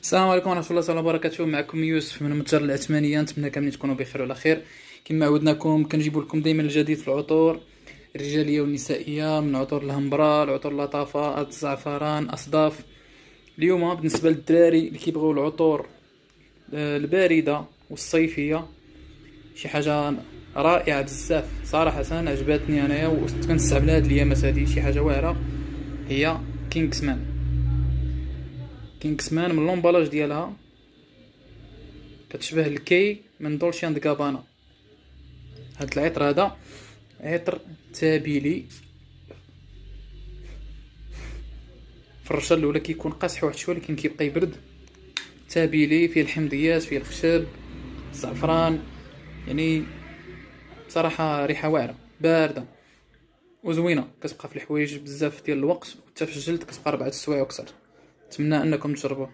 السلام عليكم ورحمة الله تعالى وبركاته. معكم يوسف من متجر العثمانية. نتمنى كاملين تكونوا بخير وعلى خير. كما عودناكم كنجيب لكم دائما الجديد في العطور الرجالية والنسائية، من عطور الهمبرة لعطور اللطافة، الزعفران، أصداف. اليوم بالنسبة للدراري اللي كيبغيو العطور الباردة والصيفية، شي حاجة رائعة بزاف صراحة، عجبتني انايا وكنستعملها هاد الايامات. هادي شي حاجة واعرة، هي كينغسمان. كينغسمان من لومبالاج ديالها كتشبه الكي من دولشي اند غابانا. هاد العطر هذا عطر تابيلي، في الرشه الاولى كيكون قاصح واحد شويه ولكن كيبقى يبرد. تابيلي فيه الحمضيات، فيه الخشب، الزعفران، يعني بصراحه ريحه واعره بارده وزوينه، كتبقى في الحوايج بزاف ديال الوقت، وحتى في الجلد كتبقى 4 السوايع وكثر. نتمنى انكم تجربوه.